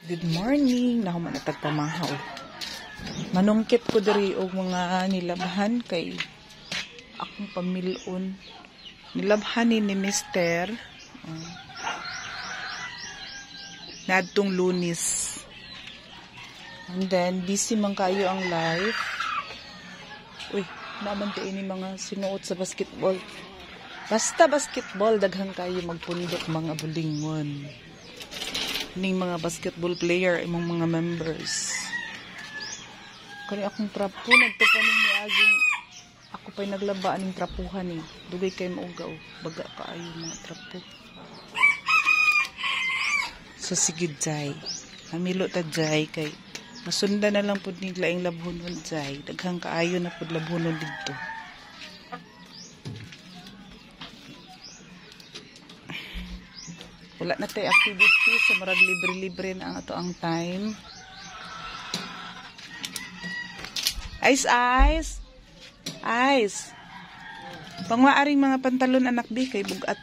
Good morning. Naku man natagpamahaw. Manungkit ko diri og mga nilabhan kay akong pamilon. Nilabhan ni Mister. Nadtong Lunes. And then busy man kayo ang life. Uy, naman ini mga sinuot sa basketball. Basta basketball daghang kayo magpundok mga bulingon. Ning mga basketball player imong mga members. Kani akong trapo nagtupaning ni aging ako pa'y naglaba aning trapuhan eh. Dugay kay maugaw, baga kaayo mga trapo. So sige jay. Namilo ta jay kay masundan na lang pud ni laing labhonon jay. Daghang kaayo na pud labhonon didto. Wala na tayo activity sa marag libre-libre na ang ato ang time. Ice. Pangwaaring mga pantalon anak bi kay bugat.